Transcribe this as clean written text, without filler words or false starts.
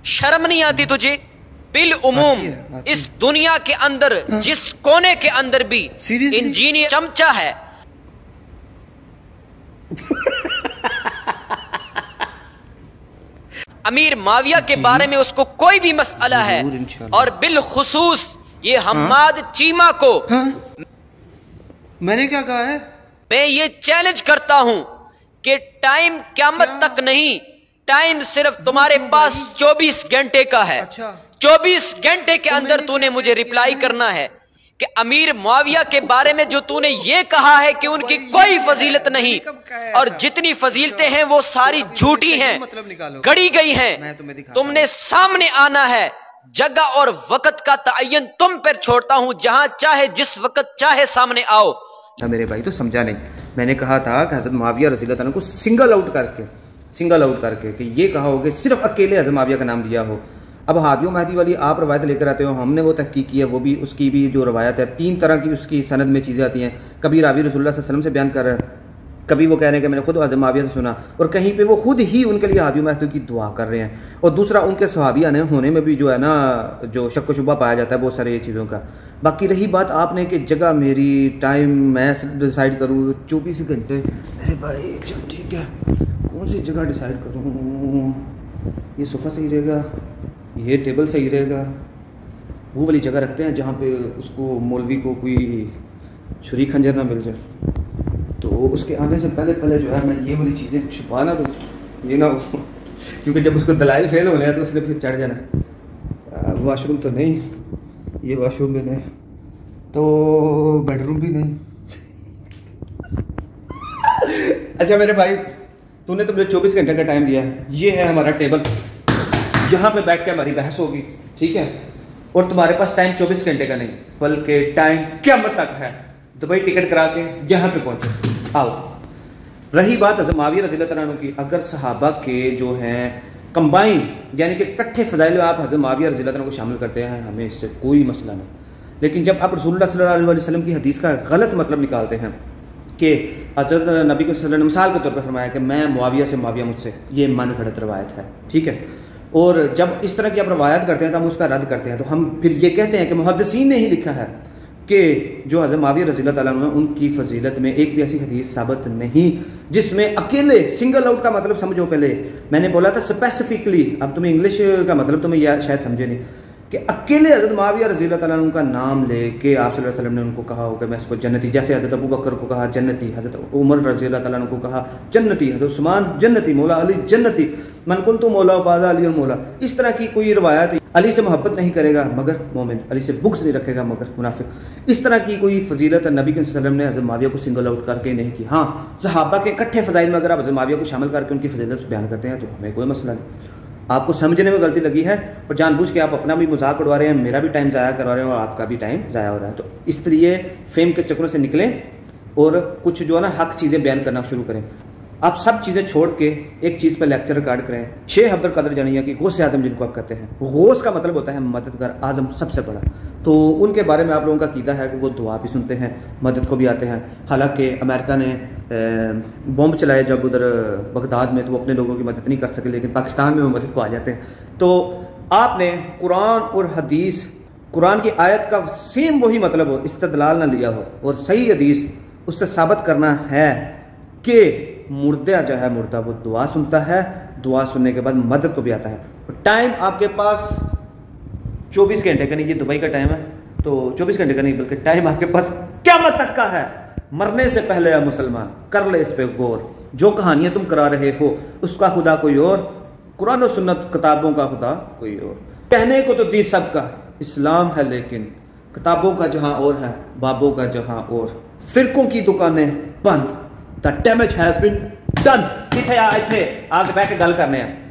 शर्म नहीं आती तुझे? बिल उमूम इस दुनिया के अंदर जिस कोने के अंदर भी इंजीनियर चमचा है, अमीर माविया के बारे में उसको कोई भी मसला है, और बिलखुसूस ये हम्माद चीमा को मैंने क्या कहा है? मैं ये चैलेंज करता हूं कि टाइम क़यामत तक नहीं, टाइम सिर्फ तुम्हारे पास 24 घंटे का है। 24 घंटे के अंदर तूने मुझे रिप्लाई करना है कि अमीर मुआविया के बारे में जो तूने ये कहा है कि उनकी कोई फजीलत नहीं, और जितनी फजीलतें हैं वो सारी झूठी हैं, गढ़ी गई हैं। तुमने सामने आना है। जगह और वक्त का तयन तुम पर छोड़ता हूं, जहां चाहे जिस वक्त चाहे सामने आओ। मेरे भाई तो समझा नहीं। मैंने कहा था कि हज़रत मुआविया रज़ियल्लाहु अन्हु को सिंगल आउट करके कि ये कहा हो कि सिर्फ अकेले हज़रत मुआविया का नाम लिया हो। अब हादी महदी वाली आप रवायत लेकर आते हो, हमने वो तहकीक की है, वो भी उसकी भी जो रवायत है 3 तरह की उसकी सनद में चीज़ें आती हैं। कभी रावी रसूलुल्लाह सल्लल्लाहु अलैहि वसल्लम से बयान कर रहे हैं, कभी वो कह रहे हैं कि मैंने खुद हज़रत मुआविया से सुना, और कहीं पे वो खुद ही उनके लिए हादी महदी की दुआ कर रहे हैं। और दूसरा उनके सहाबी आने होने में भी जो है ना, जो शक व शुबा पाया जाता है बहुत सारी चीज़ों का। बाकी रही बात आपने कि जगह मेरी, टाइम मैं डिसाइड करूँ, 24 घंटे, अरे भाई चल ठीक है, कौन सी जगह डिसाइड करूँ? ये सोफ़ा सही रहेगा, ये टेबल सही रहेगा, वो वाली जगह रखते हैं जहाँ पे उसको मौलवी को कोई छुरी खंजर ना मिल जाए, तो उसके आने से पहले जो है मैं ये वाली चीज़ें छुपा ना दूँ, ये ना हो, क्योंकि जब उसको दलाइल फेल होने हैं तो इसलिए फिर चढ़ जाना। वॉशरूम तो नहीं, ये वॉशरूम भी नहीं, तो बेडरूम भी नहीं। अच्छा मेरे भाई, तूने तो मुझे 24 घंटे का टाइम दिया है। ये है हमारा टेबल, जहाँ पे बैठ के हमारी बहस होगी, ठीक है? और तुम्हारे पास टाइम 24 घंटे का नहीं, बल्कि टाइम क़यामत तक है। दुबई टिकट करा के यहाँ पे पहुँचो, आओ। रही बात हज़रत मुआविया रज़ियल्लाहु अन्हु की, अगर सहाबा के जो हैं कंबाइन यानी कि इकट्ठे फ़ज़ाइल में आप हज़रत मुआविया रज़ियल्लाहु अन्हु को शामिल करते हैं, हमें इससे कोई मसला नहीं। लेकिन जब आप रसूलुल्लाह सल्लल्लाहु अलैहि वसल्लम की हदीस का गलत मतलब निकालते हैं कि हज़रत नबी को सल्लल्लाहु अलैहि वसल्लम ने मिसाल के तौर पर फरमाया कि मैं मुआविया से, मुआविया मुझसे, ये मन घड़त रवायत है, ठीक है? और जब इस तरह की आप रवायत करते हैं तो हम उसका रद्द करते हैं, तो हम फिर ये कहते हैं कि मुहद्दिसीन ने ही लिखा है कि जो हज़रत मुआविया रज़ियल्लाहु ताला अन्हु उनकी फजीलत में एक भी ऐसी हदीस साबित नहीं जिसमें अकेले सिंगल आउट का मतलब समझो। पहले मैंने बोला था स्पेसिफिकली, अब तुम्हें इंग्लिश का मतलब तुम्हें यह शायद समझे नहीं, कि अकेले हज़रत मुआविया रज़ियल्लाहु ताला अन्हु का नाम लेके आप सल्लल्लाहु अलैहि वसल्लम ने उनको कहा हो कि मैं इसको जन्नती, जैसे हज़रत अबू बकर को कहा जन्नती, हज़रत उमर रज़ियल्लाहु ताला अन्हु को कहा जन्नती, हज़रत उस्मान जन्नती, मौला अली जन्नती, मन कुन्तु मौला फ़ाज़ा अली और मौला। इस तरह की कोई रवायत, अली से मोहब्बत नहीं करेगा मगर मोमिन, अली से बुग़्ज़ नहीं रखेगा मगर मुनाफिक, इस तरह की कोई फजीलत नबी के वसल्लम ने हज़रत मुआविया को सिंगल आउट करके नहीं की। हाँ, सहाबा के इकट्ठे फ़ज़ाइल में अगर आप हज़रत मुआविया को शामिल करके उनकी फजीलत बयान करते हैं तो हमें कोई मसला नहीं। आपको समझने में गलती लगी है और जानबूझ के आप अपना भी मजाक उड़वा रहे हैं, मेरा भी टाइम ज़ाया करवा रहे हैं और आपका भी टाइम ज़ाया हो रहा है। तो इसलिए फेम के चक्रों से निकलें और कुछ जो है ना हक चीज़ें बयान करना शुरू करें। आप सब चीज़ें छोड़ के एक चीज़ पर लेक्चर रिकॉर्ड करें। शेख अब्दुल कादिर जानिया की गौस आज़म जिनको आप कहते हैं, गौस का मतलब होता है मददगार आज़म सबसे बड़ा, तो उनके बारे में आप लोगों का कीदा है कि वो दुआ भी सुनते हैं, मदद को भी आते हैं। हालांकि अमेरिका ने बॉम्ब चलाए जब उधर बगदाद में, तो वो अपने लोगों की मदद नहीं कर सके, लेकिन पाकिस्तान में वो मदद को आ जाते हैं। तो आपने कुरान और हदीस, कुरान की आयत का सेम वही मतलब हो, इस्तदलाल ना लिया हो, और सही हदीस उससे साबित करना है कि मुर्दा जो है, मुर्दा वो दुआ सुनता है, दुआ सुनने के बाद मदद को भी आता है। टाइम आपके पास 24 घंटे का नहीं, ये दुबई का टाइम है तो 24 घंटे का नहीं, बल्कि टाइम आपके पास क़यामत तक का है। मरने से पहले या मुसलमान कर ले इस पे गौर, जो कहानियां तुम करा रहे हो उसका खुदा कोई और, कुरान और सुन्नत किताबों का खुदा कोई और। कहने को तो दी सबका इस्लाम है, लेकिन किताबों का जहां और है, बाबों का जहां और, फिरकों की दुकानें बंद। The damage has been done. इथे आके बैठ के गल करने हैं।